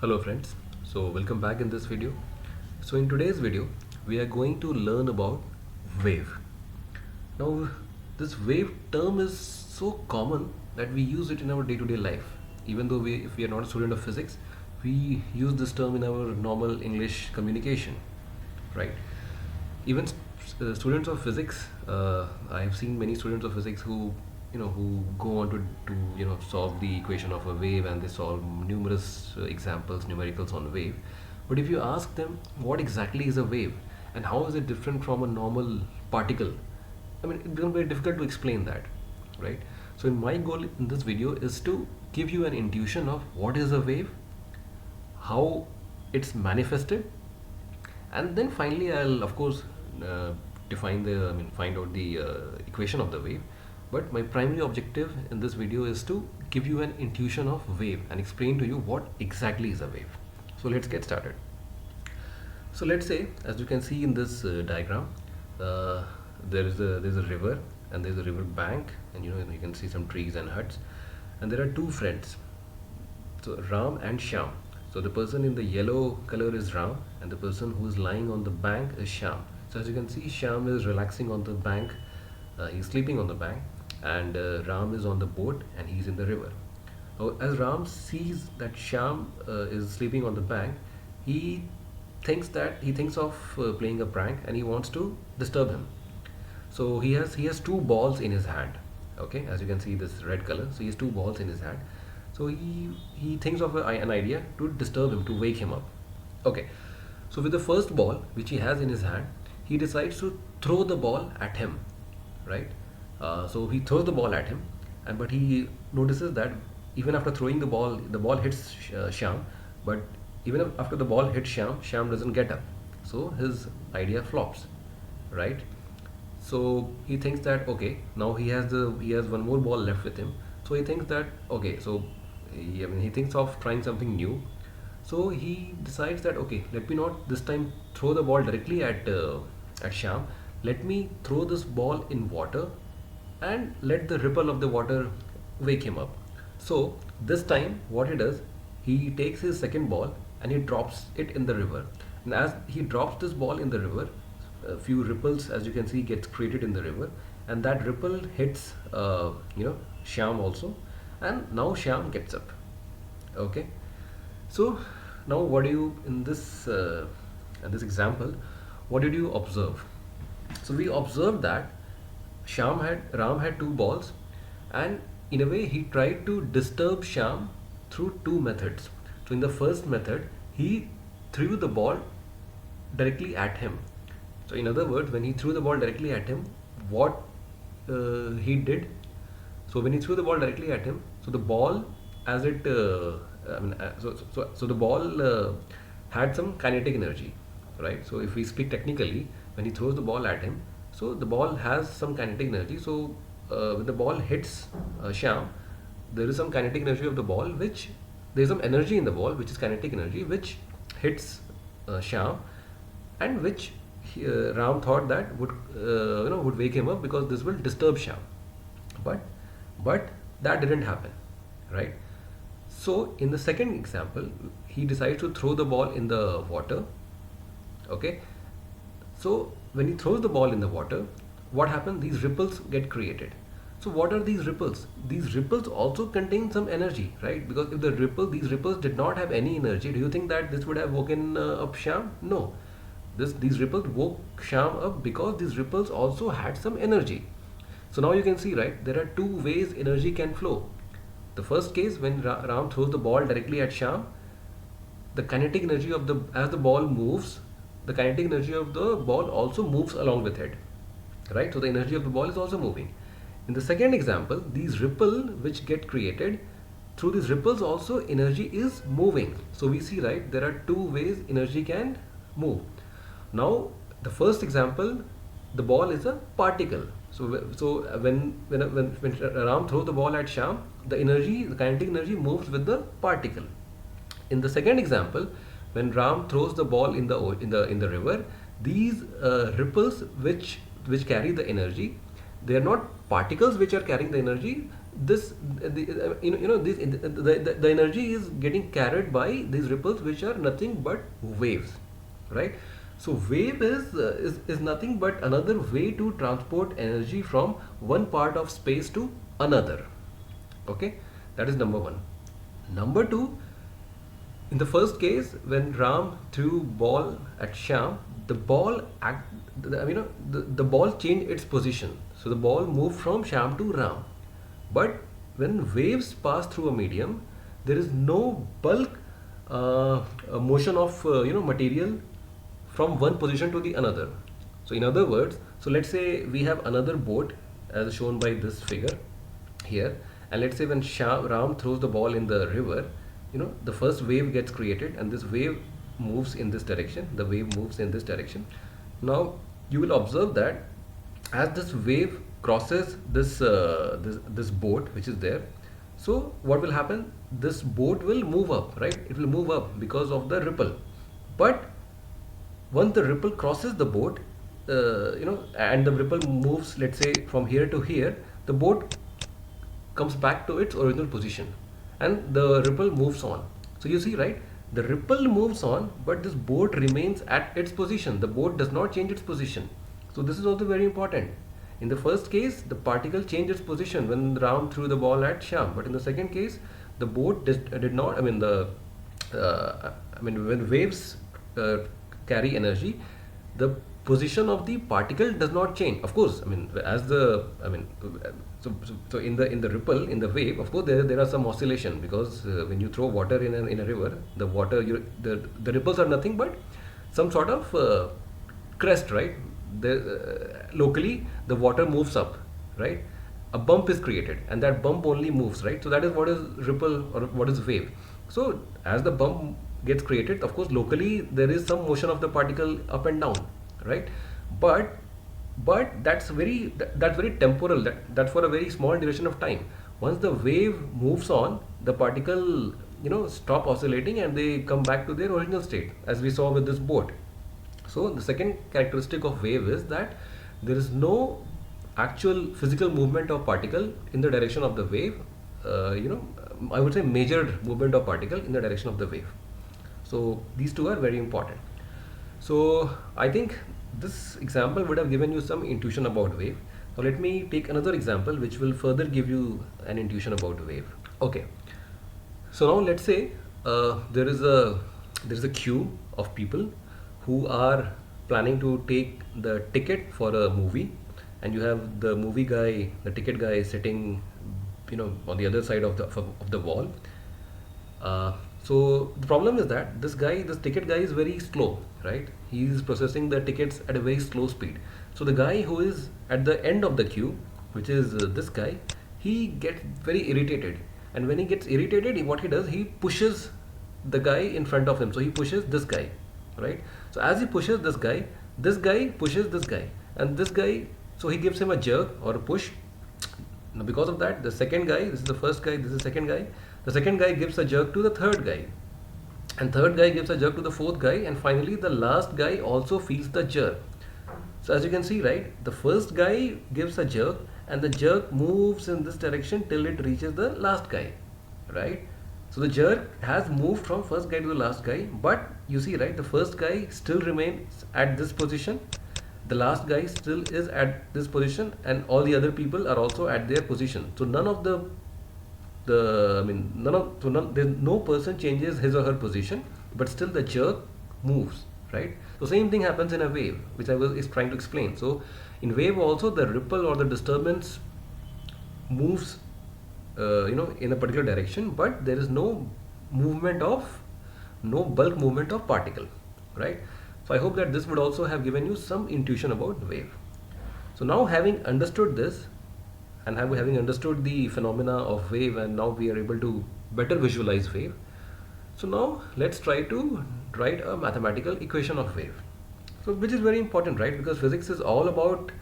Hello friends, so welcome back in this video. So in today's video we are going to learn about wave. Now this wave term is so common that we use it in our day-to-day life. Even though if we are not a student of physics, we use this term in our normal English communication, right? Even students of physics, I have seen many students of physics who go on to solve the equation of a wave, and they solve numerous examples, numericals on wave. But if you ask them what exactly is a wave and how is it different from a normal particle, I mean, it becomes very difficult to explain that, right? So my goal in this video is to give you an intuition of what is a wave, how it's manifested, and then finally I'll of course find out the equation of the wave. But my primary objective in this video is to give you an intuition of wave and explain to you what exactly is a wave. So let's get started. So let's say, as you can see in this diagram, there's a river, and there's a river bank, and you can see some trees and huts, and there are two friends, so Ram and Shyam. So the person in the yellow color is Ram, and the person who is lying on the bank is Shyam. So as you can see, Shyam is relaxing on the bank, he's sleeping on the bank, and Ram is on the boat and he's in the river. Now, as Ram sees that Shyam is sleeping on the bank, he thinks of playing a prank, and he wants to disturb him. So he has two balls in his hand. Okay, as you can see, this red color. So he has two balls in his hand. So he thinks of an idea to disturb him, to wake him up. Okay, so with the first ball which he has in his hand, he decides to throw the ball at him, right? So he throws the ball at him, and but he notices that even after throwing the ball hits Shyam. But even after the ball hits Shyam, Shyam doesn't get up. So his idea flops, right? So he thinks that okay, now he has one more ball left with him. So he thinks that okay, so he thinks of trying something new. So he decides that okay, let me not this time throw the ball directly at Shyam. Let me throw this ball in water and let the ripple of the water wake him up. So this time what he does, he takes his second ball and he drops it in the river. And as he drops this ball in the river, a few ripples, as you can see, gets created in the river, and that ripple hits Shyam also, and now Shyam gets up. Okay, so now what do you in this example, what did you observe? So we observed that Ram had two balls, and in a way he tried to disturb Shyam through two methods. So in the first method, he threw the ball directly at him. So in other words, when he threw the ball directly at him, what he did? So when he threw the ball directly at him, so the ball, as it, so the ball had some kinetic energy, right? So if we speak technically, when he throws the ball at him, so the ball has some kinetic energy. So when the ball hits Shyam, there is some kinetic energy of the ball, which there is some energy in the ball, which is kinetic energy, which hits Shyam, and which Ram thought that would wake him up because this will disturb Shyam. But that didn't happen, right? So in the second example, he decides to throw the ball in the water. Okay, so when he throws the ball in the water, what happens? These ripples get created. So what are these ripples? These ripples also contain some energy, right? Because if these ripples did not have any energy, do you think that this would have woken up Shyam? No. These ripples woke Shyam up because these ripples also had some energy. So now you can see, right? There are two ways energy can flow. The first case, when Ram throws the ball directly at Shyam, the kinetic energy of as the ball moves, the kinetic energy of the ball also moves along with it, right? So the energy of the ball is also moving. In the second example, these ripples which get created, through these ripples also energy is moving. So we see, right, there are two ways energy can move. Now the first example, the ball is a particle. So when Ram throws the ball at Shyam, the kinetic energy moves with the particle. In the second example, when Ram throws the ball in the river, these ripples which carry the energy, they are not particles which are carrying the energy. this the energy is getting carried by these ripples, which are nothing but waves, right? So wave is nothing but another way to transport energy from one part of space to another. Okay, that is number one. Number two, in the first case, when Ram threw ball at Shyam, the ball the ball changed its position. So the ball moved from Shyam to Ram. But when waves pass through a medium, there is no bulk motion of material from one position to the another. So in other words, so let's say we have another boat as shown by this figure here, and let's say when Ram throws the ball in the river, the first wave gets created, and this wave moves in this direction. The wave moves in this direction. Now you will observe that as this wave crosses this boat which is there, so what will happen? This boat will move up, right? It will move up because of the ripple. But once the ripple crosses the boat, and the ripple moves, let's say from here to here, the boat comes back to its original position, and the ripple moves on. So you see, right? The ripple moves on, but this boat remains at its position. The boat does not change its position. So this is also very important. In the first case, the particle changed its position when Ram threw the ball at Shyam, but in the second case, the boat did not. When waves carry energy, the position of the particle does not change. Of course, so in the ripple, in the wave, of course there are some oscillation, because when you throw water in a river, the water the ripples are nothing but some sort of crest, right? Locally the water moves up, right? A bump is created, and that bump only moves, right? So that is what is ripple or what is wave. So as the bump gets created, of course locally there is some motion of the particle up and down, right? But that's very temporal. That's for a very small duration of time. Once the wave moves on, the particle stop oscillating, and they come back to their original state, as we saw with this boat. So the second characteristic of wave is that there is no actual physical movement of particle in the direction of the wave. I would say measured movement of particle in the direction of the wave. So these two are very important. So I think this example would have given you some intuition about wave. Now let me take another example which will further give you an intuition about wave. Okay. So now let's say there is a queue of people who are planning to take the ticket for a movie, and you have the movie guy, the ticket guy, sitting on the other side of the wall. So the problem is that this ticket guy is very slow, right? He is processing the tickets at a very slow speed. So the guy who is at the end of the queue, which is this guy, he gets very irritated. And when he gets irritated, what he does, he pushes the guy in front of him. So he pushes this guy, right? So as he pushes this guy pushes this guy, and this guy, so he gives him a jerk or a push. Now because of that, the second guy, this is the first guy, this is the second guy. The second guy gives a jerk to the third guy, and third guy gives a jerk to the fourth guy, and finally the last guy also feels the jerk. So as you can see, right, the first guy gives a jerk, and the jerk moves in this direction till it reaches the last guy, right? So the jerk has moved from first guy to the last guy, but you see, right, the first guy still remains at this position, the last guy still is at this position, and all the other people are also at their position. So there's no person changes his or her position, but still the jerk moves, right? So same thing happens in a wave, which I was trying to explain. So in wave also, the ripple or the disturbance moves in a particular direction, but there is no bulk movement of particle, right? So I hope that this would also have given you some intuition about wave. So now, having understood this, and having understood the phenomena of wave, and now we are able to better visualize wave. So now let's try to write a mathematical equation of wave. So which is very important, right? Because physics is all about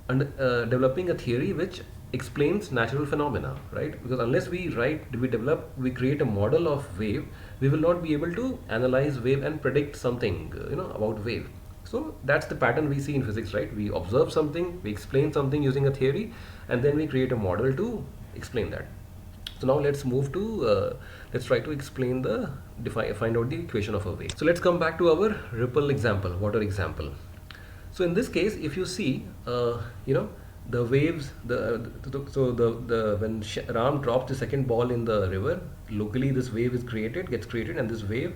developing a theory which explains natural phenomena, right? Because unless we create a model of wave, we will not be able to analyze wave and predict something about wave. So that's the pattern we see in physics, right? We observe something, we explain something using a theory, and then we create a model to explain that. So now let's move to let's try to explain the find out the equation of a wave. So let's come back to our ripple example, water example. So in this case, if you see, the waves, when Ram drops the second ball in the river, locally this wave gets created, and this wave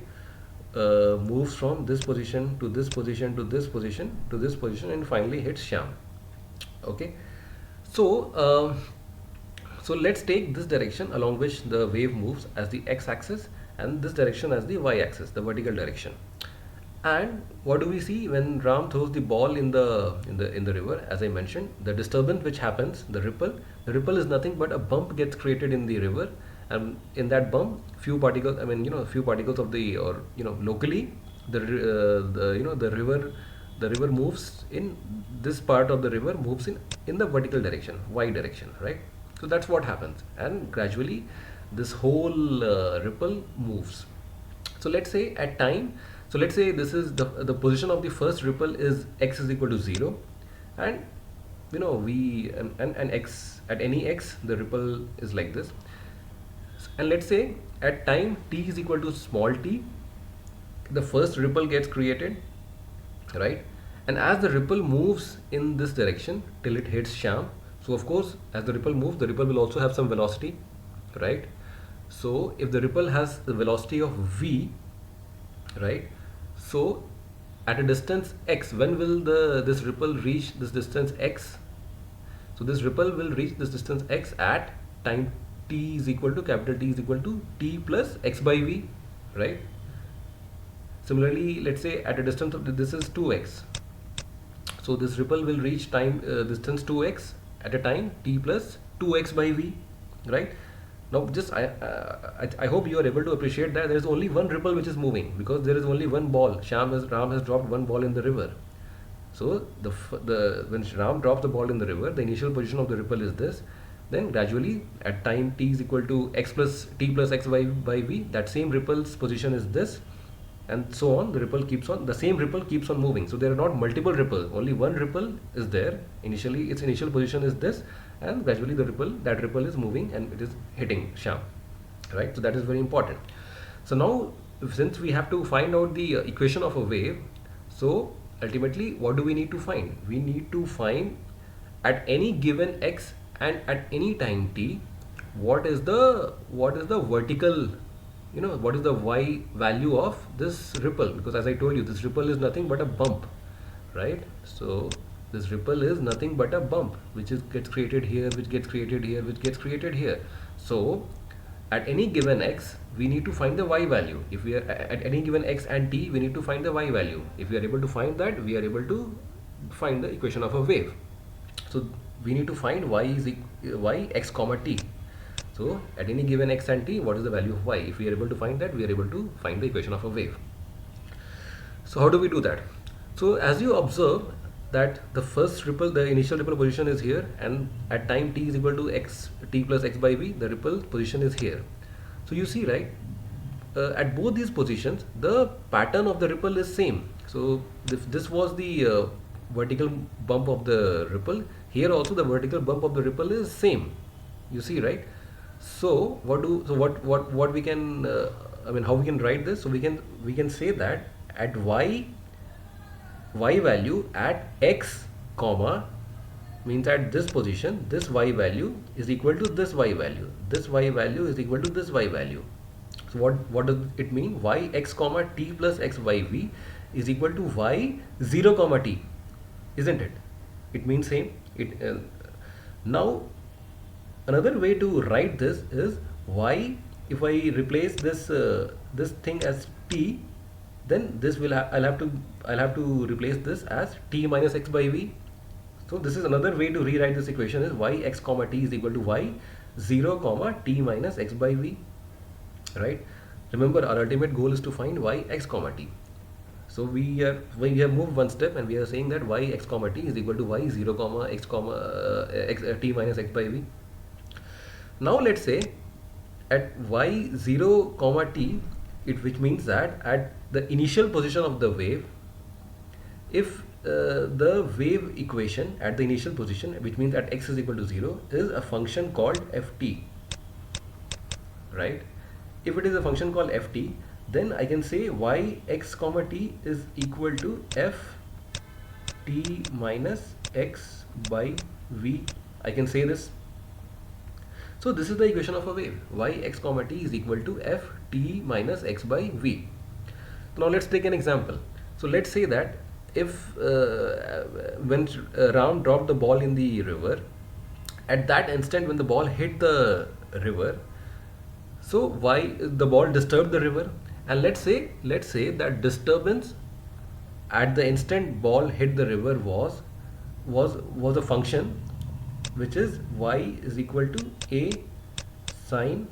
moves from this position to this position to this position to this position, and finally hits Shyam. Okay, so so let's take this direction along which the wave moves as the x-axis, and this direction as the y-axis, the vertical direction. And what do we see when Ram throws the ball in the river? As I mentioned, the disturbance which happens, the ripple is nothing but a bump gets created in the river, and in that bump, few particles, few particles of the, or locally, the river moves in this part of the river moves in the vertical direction, y direction, right? So that's what happens, and gradually this whole ripple moves. So let's say at time, so let's say this is the position of the first ripple is x is equal to 0, and and x, at any x the ripple is like this. And let's say at time t is equal to small t, the first ripple gets created, right? And as the ripple moves in this direction till it hits Shyam, so of course as the ripple moves, the ripple will also have some velocity, right? So if the ripple has the velocity of v, right, so at a distance x, when will this ripple reach this distance x? So this ripple will reach this distance x at time t is equal to, capital T is equal to t plus x by v, right? Similarly, let's say at a distance of this is 2x, so this ripple will reach time distance 2x at a time t plus 2x by v, right? Now just I hope you are able to appreciate that there is only one ripple which is moving, because there is only one ball. Ram has dropped one ball in the river. So when Ram drops the ball in the river, the initial position of the ripple is this. Then gradually at time t is equal to x plus t plus x by v, that same ripple's position is this, and so on. The same ripple keeps on moving. So there are not multiple ripples, only one ripple is there. Initially its initial position is this, and gradually that ripple is moving and it is hitting Shyam, right? So that is very important. So now, since we have to find out the equation of a wave, so ultimately what do we need to find? We need to find at any given x and at any time t, what is the vertical, what is the y value of this ripple, because as I told you, this ripple is nothing but a bump, right? So this ripple is nothing but a bump which gets created here, which gets created here, which gets created here. So at any given x, we need to find the y value. If we are at any given x and t, we need to find the y value. If we are able to find that, we are able to find the equation of a wave. So we need to find y x comma t. So at any given x and t, what is the value of y? If we are able to find that, we are able to find the equation of a wave. So how do we do that? So as you observe that the first ripple, the initial ripple position is here, and at time t is equal to t plus x by v, the ripple position is here. So you see, right, at both these positions, the pattern of the ripple is same. So if this was the vertical bump of the ripple, here also the vertical bump of the ripple is same. You see, right? So what we can how we can write this? So we can say that at y value at x comma, means at this position, this y value is equal to this y value, this y value is equal to this y value. So what does it mean? Y x comma t plus x y v is equal to y 0 comma t, isn't it? It means same. Now another way to write this is y, if I replace this this thing as t, then this will I'll have to replace this as t minus x by v. So this is another way to rewrite this equation, is y x comma t is equal to y 0 comma t minus x by v, right? Remember, our ultimate goal is to find y x comma t. So we have moved one step, and we are saying that y x comma t is equal to y 0 comma x comma t minus x by v. Now let's say at y 0 comma t, which means that at the initial position of the wave, if the wave equation at the initial position, which means at x is equal to 0, is a function called ft, right? If it is a function called ft, then I can say y x comma t is equal to f t minus x by v. I can say this. So this is the equation of a wave. Y x comma t is equal to f t minus x by v. Now let's take an example. So let's say that if when Ram dropped the ball in the river, at that instant when the ball hit the river, so why the ball disturbed the river, and let's say that disturbance at the instant ball hit the river was a function which is y is equal to a sine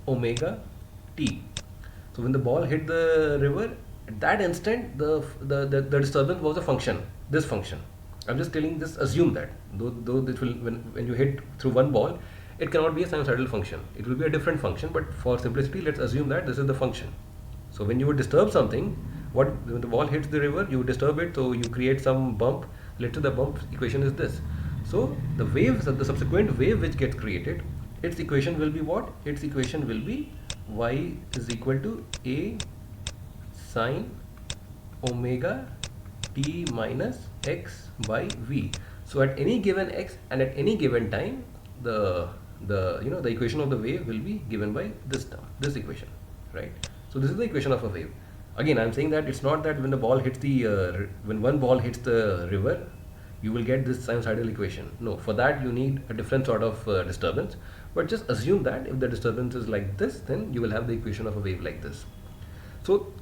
omega t. So when the ball hit the river, at that instant the disturbance was a function, this function. I'm just telling this, assume that though this will, when you hit through one ball, it cannot be a sinusoidal function, it will be a different function, but for simplicity let's assume that this is the function. So when you would disturb something, when the ball hits the river, you disturb it, so you create some bump. Let's say the bump equation is this. So the wave, the subsequent wave which gets created, its equation will be what? Its equation will be y is equal to a sine omega t minus x by v. So at any given x and at any given time, the equation of the wave will be given by this term, this equation, right? So this is the equation of a wave. Again, I'm saying that it's not that when the ball hits the when one ball hits the river, you will get this sinusoidal equation. No, for that you need a different sort of disturbance. But just assume that if the disturbance is like this, then you will have the equation of a wave like this. So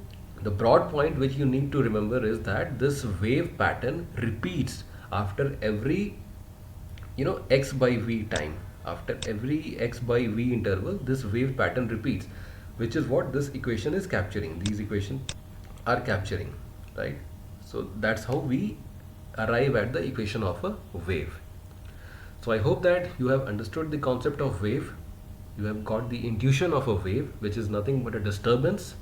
the broad point which you need to remember is that this wave pattern repeats after every x by v time. After every x by v interval, this wave pattern repeats, which is what this equation is capturing. These equations are capturing, right? So that's how we arrive at the equation of a wave. So I hope that you have understood the concept of wave. You have got the intuition of a wave, which is nothing but a disturbance,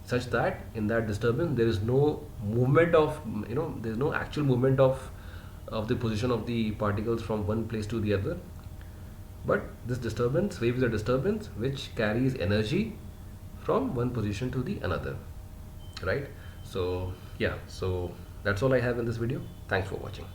such that in that disturbance there is no movement of, there is no actual movement of the position of the particles from one place to the other. But this disturbance, wave is a disturbance which carries energy from one position to the another, right? So yeah, so that's all I have in this video. Thanks for watching.